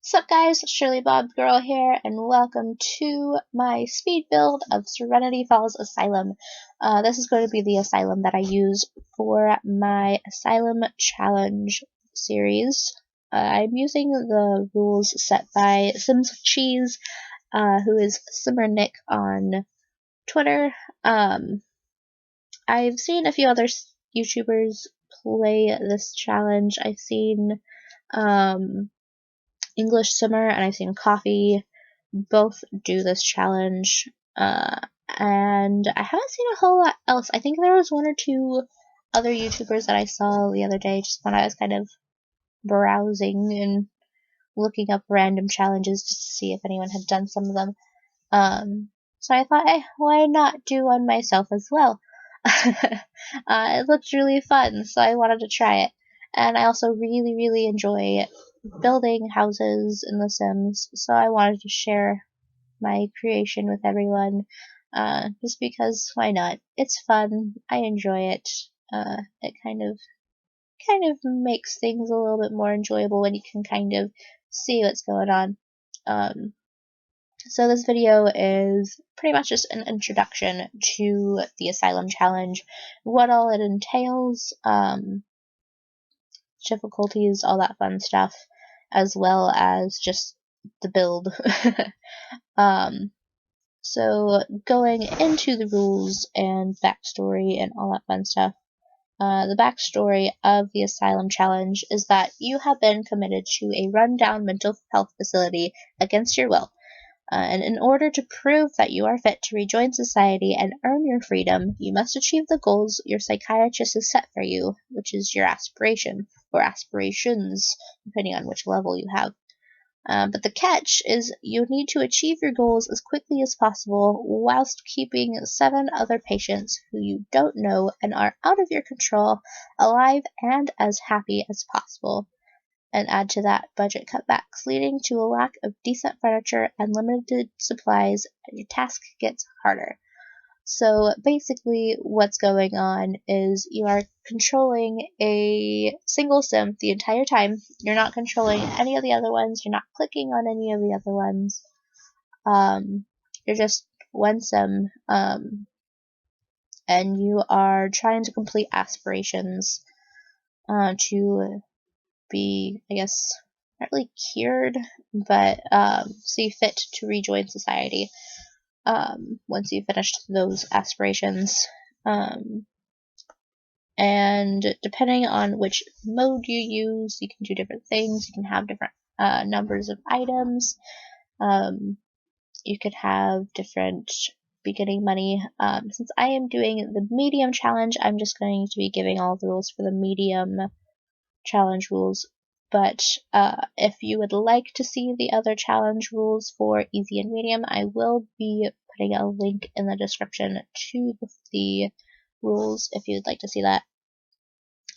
What's up guys, ShirleyBobGirl here, and welcome to my speed build of Serenity Falls Asylum. This is going to be the asylum that I use for my Asylum Challenge series. I'm using the rules set by Sims with Cheese, who is SimmerNick on Twitter. I've seen a few other YouTubers play this challenge. I've seen English Simmer and I've seen Coffee both do this challenge, and I haven't seen a whole lot else. I think there was one or two other YouTubers that I saw the other day just when I was kind of browsing and looking up random challenges just to see if anyone had done some of them. So I thought, hey, why not do one myself as well? It looked really fun, so I wanted to try it. And I also really enjoy building houses in The Sims, so I wanted to share my creation with everyone, just because why not? It's fun, I enjoy it. It kind of makes things a little bit more enjoyable when you can kind of see what's going on. So this video is pretty much just an introduction to the Asylum Challenge, what all it entails, difficulties, all that fun stuff, as well as just the build. So going into the rules and backstory and all that fun stuff, the backstory of the Asylum Challenge is that you have been committed to a rundown mental health facility against your will. And in order to prove that you are fit to rejoin society and earn your freedom, you must achieve the goals your psychiatrist has set for you, which is your aspiration, or aspirations, depending on which level you have. But the catch is you need to achieve your goals as quickly as possible whilst keeping 7 other patients who you don't know and are out of your control alive and as happy as possible. And add to that budget cutbacks leading to a lack of decent furniture and limited supplies, and your task gets harder. So basically what's going on is you are controlling a single sim the entire time. You're not controlling any of the other ones, you're not clicking on any of the other ones. You're just one sim, and you are trying to complete aspirations to be, I guess, not really cured, but see fit to rejoin society once you've finished those aspirations. And depending on which mode you use, you can do different things. You can have different numbers of items. You could have different beginning money. Since I am doing the medium challenge, I'm just going to be giving all the rules for the medium challenge rules. But if you would like to see the other challenge rules for easy and medium, I will be putting a link in the description to the rules if you'd like to see that.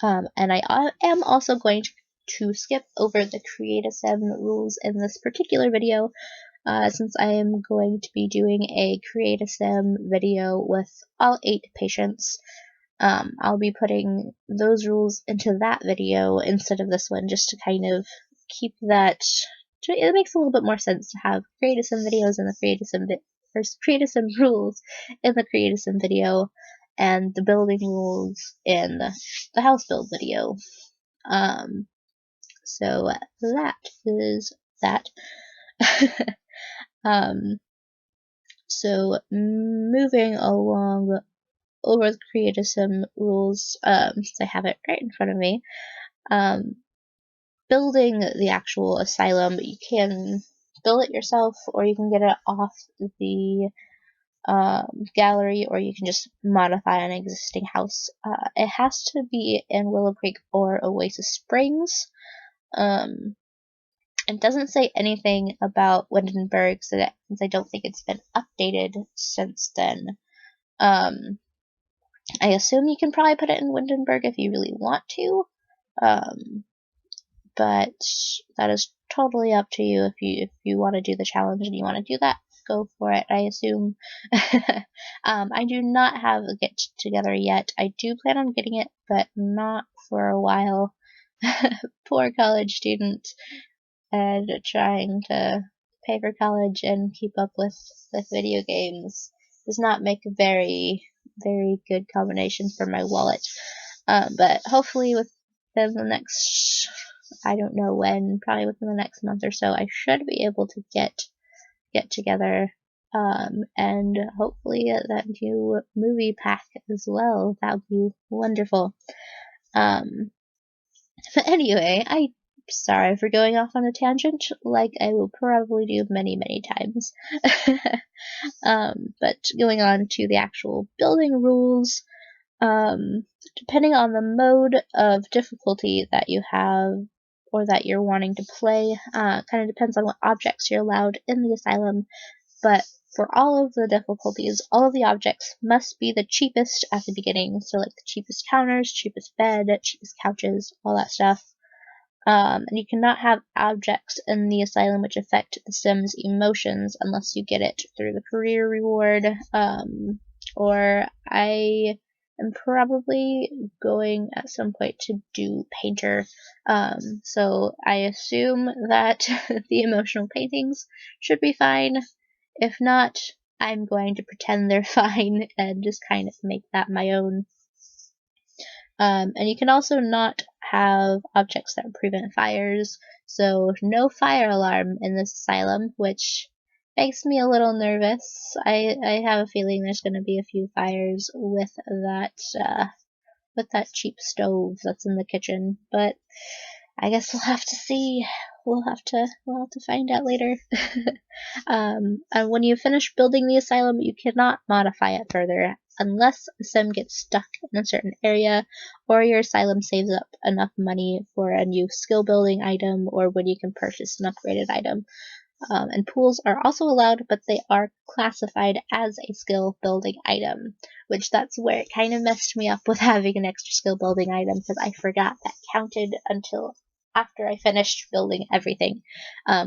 And I am also going to skip over the Create a Sim rules in this particular video, since I am going to be doing a Create a Sim video with all 8 patients. I'll be putting those rules into that video instead of this one, just to kind of keep that. It makes a little bit more sense to have Create a Sim videos in the Create a Sim Create a Sim rules in the Create a Sim video, and the building rules in the house build video. So that is that. So moving along over the Create a Sim rules, since I have it right in front of me. Building the actual asylum, you can build it yourself, or you can get it off the gallery, or you can just modify an existing house. It has to be in Willow Creek or Oasis Springs. It doesn't say anything about Windenburg, since I don't think it's been updated since then. I assume you can probably put it in Windenburg if you really want to, but that is totally up to you. If you want to do the challenge and you want to do that, go for it, I assume. I do not have a get together yet. I do plan on getting it, but not for a while. Poor college student. and trying to pay for college and keep up with video games does not make a very good combination for my wallet. But hopefully within the next, I don't know when, probably within the next month or so, I should be able to get together, and hopefully that new movie pack as well. That would be wonderful. But anyway, I'm sorry for going off on a tangent, like I will probably do many times. But going on to the actual building rules, depending on the mode of difficulty that you have or that you're wanting to play, kind of depends on what objects you're allowed in the asylum, but for all of the difficulties, all of the objects must be the cheapest at the beginning, so like the cheapest counters, cheapest bed, cheapest couches, all that stuff. And you cannot have objects in the asylum which affect the Sims' emotions unless you get it through the career reward, or I am probably going at some point to do painter, so I assume that the emotional paintings should be fine. If not, I'm going to pretend they're fine and just kind of make that my own. And you can also not have objects that prevent fires, so no fire alarm in this asylum, which makes me a little nervous. I have a feeling there's going to be a few fires with that cheap stove that's in the kitchen, but I guess we'll have to see. We'll have to find out later. And when you finish building the asylum, you cannot modify it further unless a sim gets stuck in a certain area, or your asylum saves up enough money for a new skill building item, or when you can purchase an upgraded item. And pools are also allowed, but they are classified as a skill building item, which that's where it kind of messed me up with having an extra skill building item, because I forgot that counted until after I finished building everything,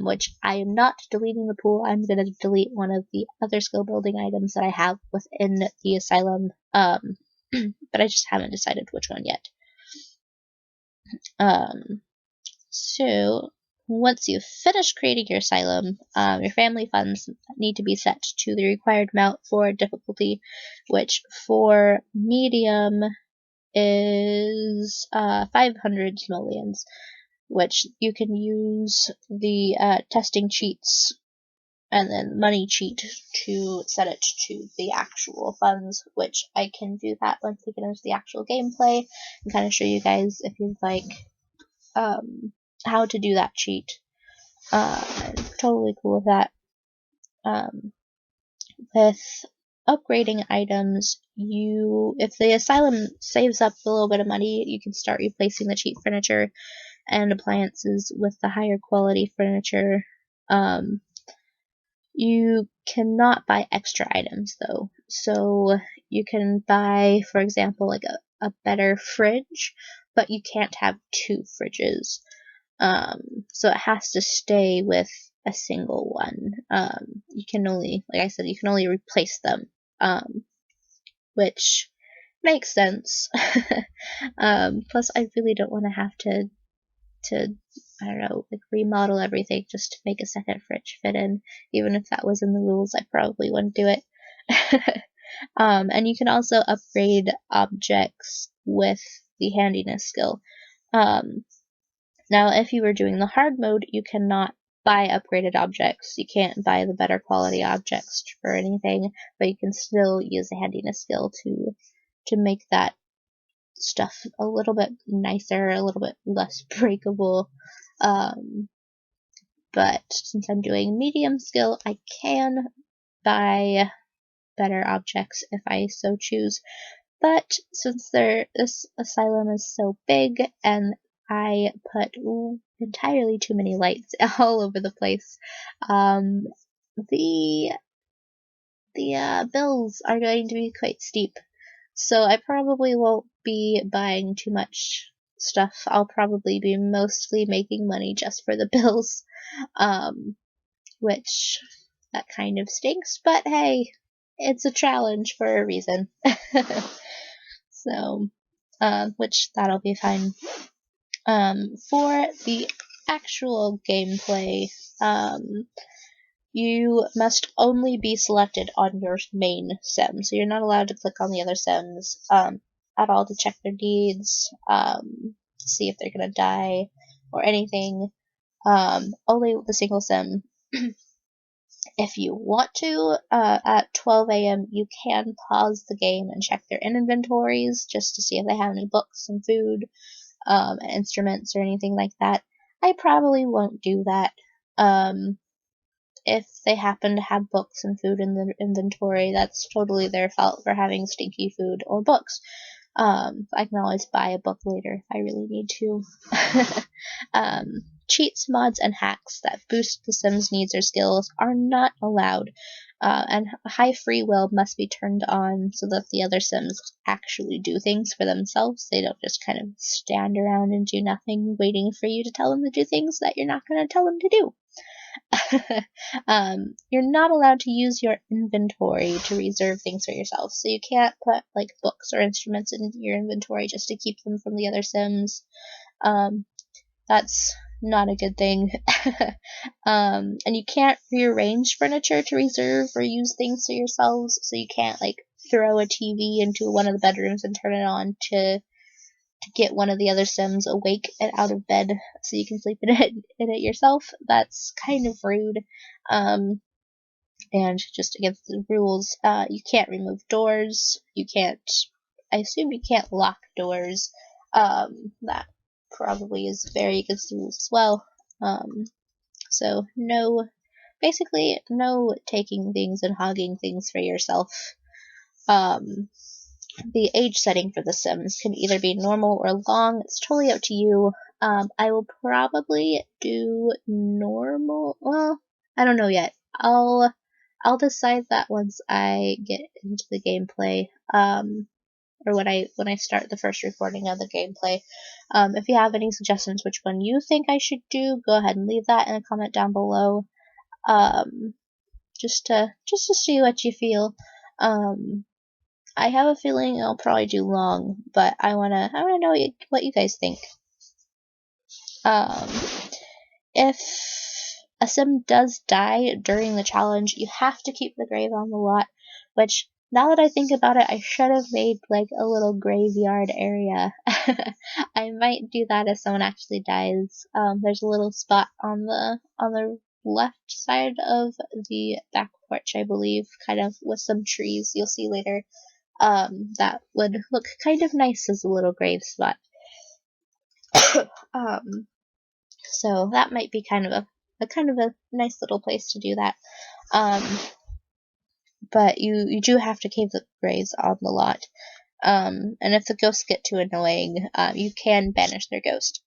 which I am not deleting the pool. I'm going to delete one of the other skill building items that I have within the asylum, but I just haven't decided which one yet. So once you've finished creating your asylum, your family funds need to be set to the required amount for difficulty, which for medium is 500 simoleons, which you can use the testing cheats and then money cheat to set it to the actual funds, which I can do that once we get into the actual gameplay and kind of show you guys if you'd like how to do that cheat. I'm totally cool with that. With upgrading items, if the asylum saves up a little bit of money, you can start replacing the cheap furniture and appliances with the higher quality furniture. You cannot buy extra items though, so you can buy, for example, like a better fridge, but you can't have 2 fridges. So it has to stay with a single one. You can only, like I said, you can only replace them, which makes sense. Plus, I really don't want to have to I don't know, like remodel everything just to make a second fridge fit in. Even if that was in the rules, I probably wouldn't do it. And you can also upgrade objects with the handiness skill. Now, if you were doing the hard mode, you cannot buy upgraded objects. You can't buy the better quality objects for anything, but you can still use the handiness skill to make that stuff a little bit nicer, a little bit less breakable. But since I'm doing medium skill, I can buy better objects if I so choose. But since this asylum is so big and I put entirely too many lights all over the place, the bills are going to be quite steep. So I probably won't be buying too much stuff. I'll probably be mostly making money just for the bills, which that kind of stinks, but hey, it's a challenge for a reason. So, which that'll be fine. For the actual gameplay, you must only be selected on your main sim, so you're not allowed to click on the other sims at all to check their needs, to see if they're gonna die or anything. Only the single sim. If you want to, at 12 a.m., you can pause the game and check their inventories just to see if they have any books and food, instruments, or anything like that. I probably won't do that. If they happen to have books and food in the inventory, that's totally their fault for having stinky food or books. I can always buy a book later if I really need to. Cheats, mods, and hacks that boost the Sims' needs or skills are not allowed, and high free will must be turned on so that the other Sims actually do things for themselves. They don't just kind of stand around and do nothing, waiting for you to tell them to do things that you're not going to tell them to do. You're not allowed to use your inventory to reserve things for yourself. So you can't put like books or instruments in your inventory just to keep them from the other Sims. That's not a good thing. And you can't rearrange furniture to reserve or use things for yourselves. So you can't like throw a TV into one of the bedrooms and turn it on to get one of the other Sims awake and out of bed so you can sleep in it yourself. That's kind of rude. And just against the rules, you can't remove doors. You can't, I assume you can't lock doors. That probably is very against the rules as well. So basically no taking things and hogging things for yourself. The age setting for the Sims can either be normal or long. It's totally up to you. I will probably do normal. Well, I don't know yet. I'll decide that once I get into the gameplay. Or when I start the first recording of the gameplay. If you have any suggestions which one you think I should do, go ahead and leave that in a comment down below. Just to see what you feel. I have a feeling I'll probably do long, but I wanna know what you guys think. If a sim does die during the challenge, you have to keep the grave on the lot, which, now that I think about it, I should have made like a little graveyard area. I might do that if someone actually dies. There's a little spot on the left side of the back porch, I believe, kind of with some trees you'll see later. That would look kind of nice as a little grave spot. So that might be kind of a nice little place to do that. But you do have to keep the graves on the lot. And if the ghosts get too annoying, you can banish their ghost.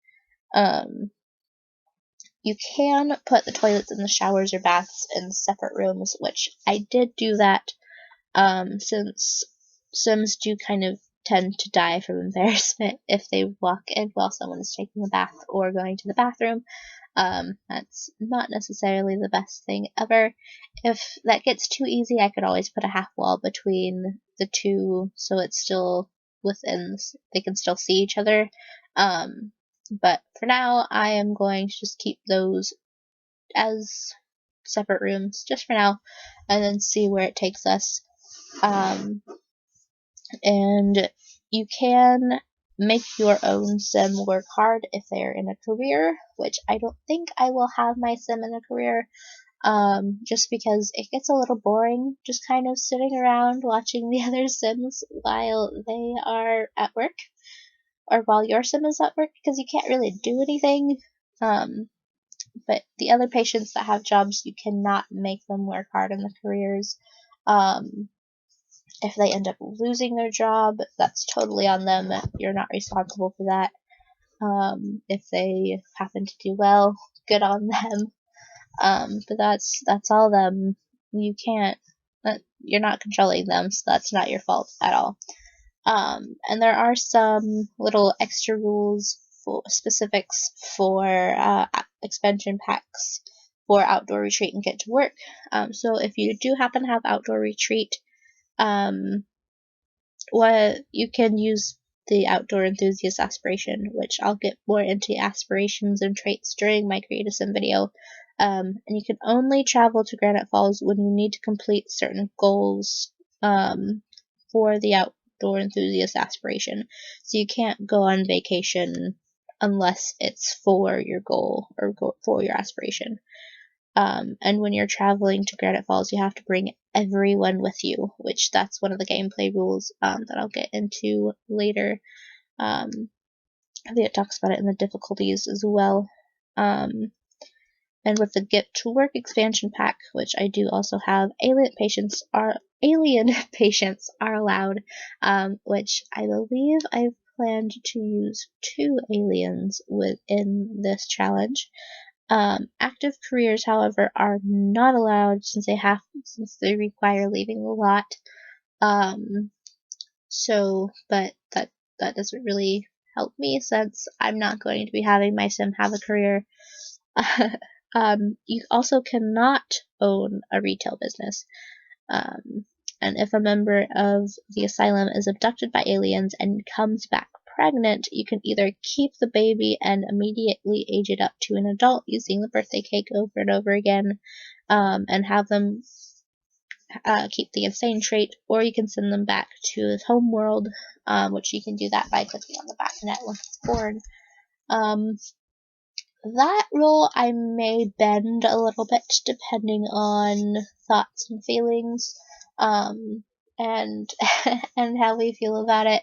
You can put the toilets and the showers or baths in separate rooms, which I did do that, since Sims do kind of tend to die from embarrassment if they walk in while someone is taking a bath or going to the bathroom. That's not necessarily the best thing ever. If that gets too easy, I could always put a half wall between the two so it's still within, they can still see each other. But for now, I am going to just keep those as separate rooms just for now, and then see where it takes us. And you can make your own sim work hard if they're in a career, which I don't think I will have my sim in a career, just because it gets a little boring just kind of sitting around watching the other sims while they are at work, or while your sim is at work, because you can't really do anything. But the other patients that have jobs, you cannot make them work hard in the careers. If they end up losing their job, that's totally on them. You're not responsible for that. If they happen to do well, good on them. But that's all them. You can't. You're not controlling them, so that's not your fault at all. And there are some little extra rules for specifics for expansion packs for outdoor retreat and get to work. So if you do happen to have outdoor retreat, what you can use the outdoor enthusiast aspiration, which I'll get more into aspirations and traits during my Create a Sim video. And you can only travel to Granite Falls when you need to complete certain goals for the outdoor enthusiast aspiration. So you can't go on vacation unless it's for your goal or for your aspiration. And when you're traveling to Granite Falls, you have to bring everyone with you, which that's one of the gameplay rules that I'll get into later. I think it talks about it in the difficulties as well. And with the Get to Work expansion pack, which I do also have, alien patients are allowed, which I believe I've planned to use 2 aliens within this challenge. Active careers, however, are not allowed since they require leaving the lot. But that doesn't really help me since I'm not going to be having my sim have a career. You also cannot own a retail business. And if a member of the asylum is abducted by aliens and comes back pregnant, you can either keep the baby and immediately age it up to an adult using the birthday cake over and over again, and have them keep the insane trait, or you can send them back to his home world, which you can do that by clicking on the back net once it's born. That rule I may bend a little bit depending on thoughts and feelings, and and how we feel about it.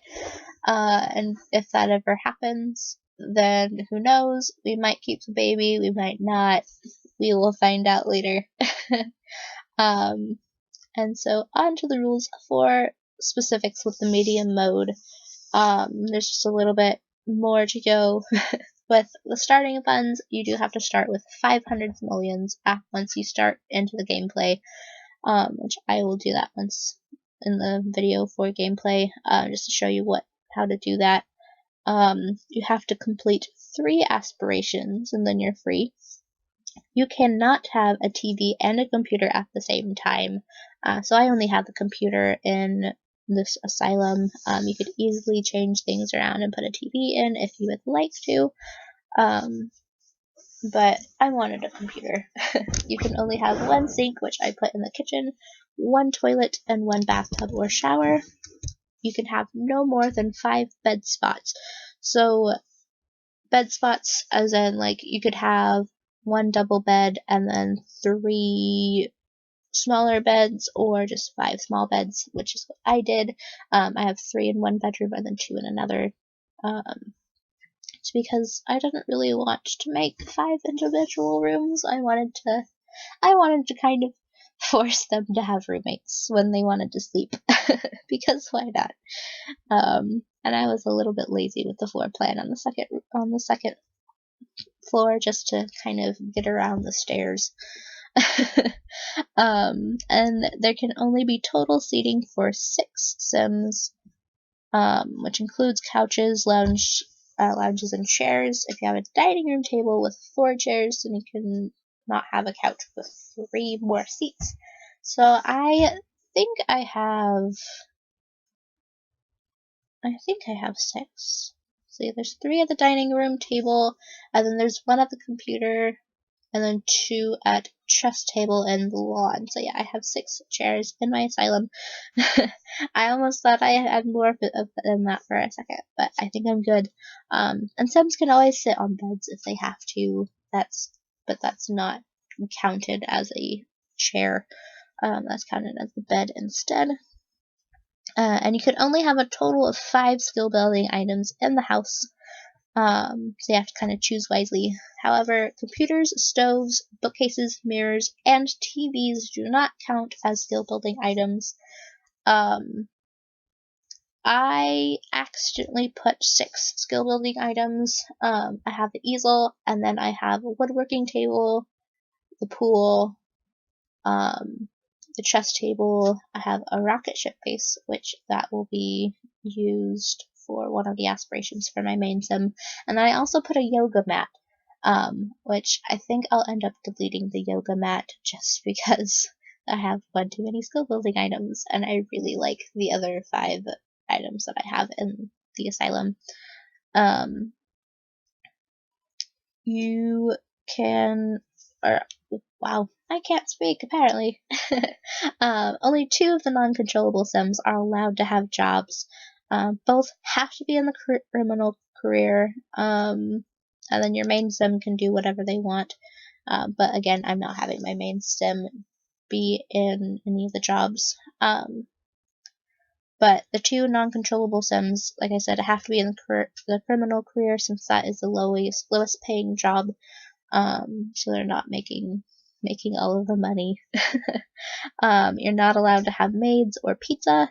And if that ever happens, then who knows? We might keep the baby, we might not. We will find out later. And so on to the rules for specifics with the medium mode. There's just a little bit more to go. With the starting funds, you do have to start with 500 simoleons once you start into the gameplay, which I will do that once in the video for gameplay, just to show you how to do that. You have to complete 3 aspirations and then you're free. You cannot have a TV and a computer at the same time. So I only have the computer in this asylum. You could easily change things around and put a TV in if you would like to. But I wanted a computer. You can only have 1 sink, which I put in the kitchen, 1 toilet, and 1 bathtub or shower. You can have no more than 5 bed spots. So bed spots as in like you could have 1 double bed and then 3 smaller beds, or just 5 small beds, which is what I did. I have 3 in 1 bedroom and then 2 in another. It's because I didn't really want to make 5 individual rooms. I wanted to kind of force them to have roommates when they wanted to sleep, because why not? And I was a little bit lazy with the floor plan on the second floor, just to kind of get around the stairs. And there can only be total seating for 6 sims, which includes couches, lounges, and chairs. If you have a dining room table with 4 chairs, then you can not have a couch with 3 more seats. So I think I have 6. See, there's 3 at the dining room table, and then there's 1 at the computer, and then 2 at chess table and the lawn. So yeah, I have 6 chairs in my asylum. I almost thought I had more than that for a second, but I think I'm good. And Sims can always sit on beds if they have to. But that's not counted as a chair. That's counted as the bed instead. And you can only have a total of 5 skill building items in the house. So you have to kind of choose wisely. However, computers, stoves, bookcases, mirrors, and TVs do not count as skill building items. I accidentally put 6 skill building items. I have the easel, and then I have a woodworking table, the pool, the chess table. I have a rocket ship base, which that will be used for one of the aspirations for my main sim. And then I also put a yoga mat, which I think I'll end up deleting the yoga mat just because I have one too many skill building items, and I really like the other 5 items that I have in the asylum. You can, or, wow, I can't speak apparently. Only 2 of the non-controllable Sims are allowed to have jobs. Both have to be in the criminal career, and then your main Sim can do whatever they want. But again, I'm not having my main Sim be in any of the jobs. But the 2 non-controllable Sims, like I said, have to be in the criminal career, since that is the lowest paying job. So they're not making all of the money. You're not allowed to have maids or pizza.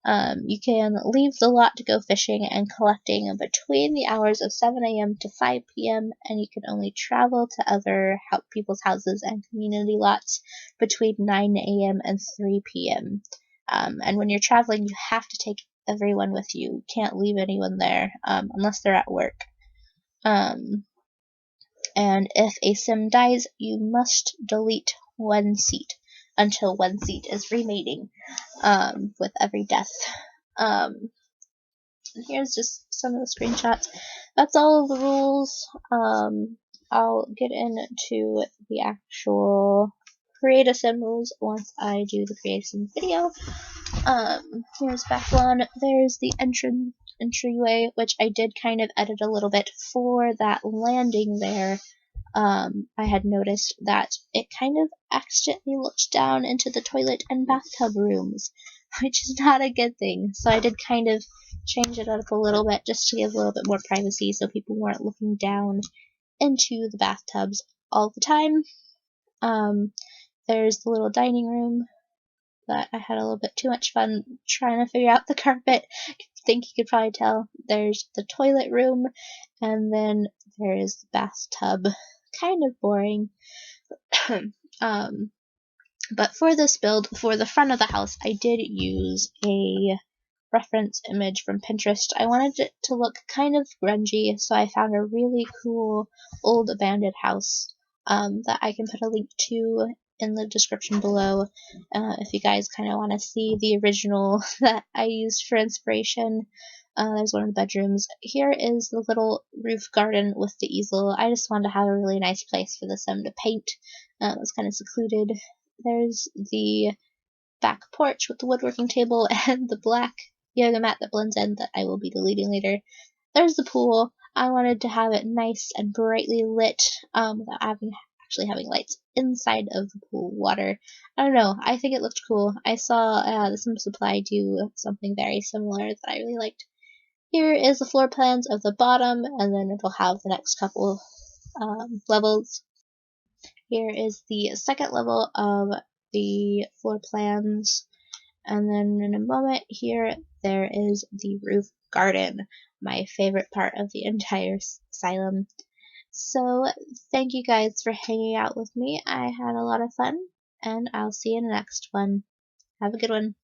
You can leave the lot to go fishing and collecting between the hours of 7 a.m. to 5 p.m., and you can only travel to other people's houses and community lots between 9 a.m. and 3 p.m. And when you're traveling, you have to take everyone with you. You can't leave anyone there unless they're at work. And if a Sim dies, you must delete 1 seat until 1 seat is remaining with every death. And here's just some of the screenshots. That's all of the rules. I'll get into the actual Create a Sim rules once I do the Create a Sim video. Here's back one. There's the entryway, which I did kind of edit a little bit for that landing there. I had noticed that it kind of accidentally looked down into the toilet and bathtub rooms, which is not a good thing. So I did kind of change it up a little bit just to give a little bit more privacy so people weren't looking down into the bathtubs all the time. There's the little dining room that I had a little bit too much fun trying to figure out the carpet. I think you could probably tell. There's the toilet room, and then there is the bathtub. Kind of boring. But for this build, for the front of the house, I did use a reference image from Pinterest. I wanted it to look kind of grungy, so I found a really cool old abandoned house that I can put a link to in the description below if you guys kind of want to see the original that I used for inspiration. There's one of the bedrooms. Here is the little roof garden with the easel. I just wanted to have a really nice place for the Sim to paint. It was kind of secluded. There's the back porch with the woodworking table and the black yoga mat that blends in that I will be deleting later. There's the pool. I wanted to have it nice and brightly lit without actually having lights inside of the pool water. I don't know. I think it looked cool. I saw the Sim Supply do something very similar that I really liked. Here is the floor plans of the bottom, and then it'll have the next couple levels. Here is the second level of the floor plans, and then in a moment here there is the roof garden, my favorite part of the entire asylum. So thank you guys for hanging out with me. I had a lot of fun, and I'll see you in the next one. Have a good one.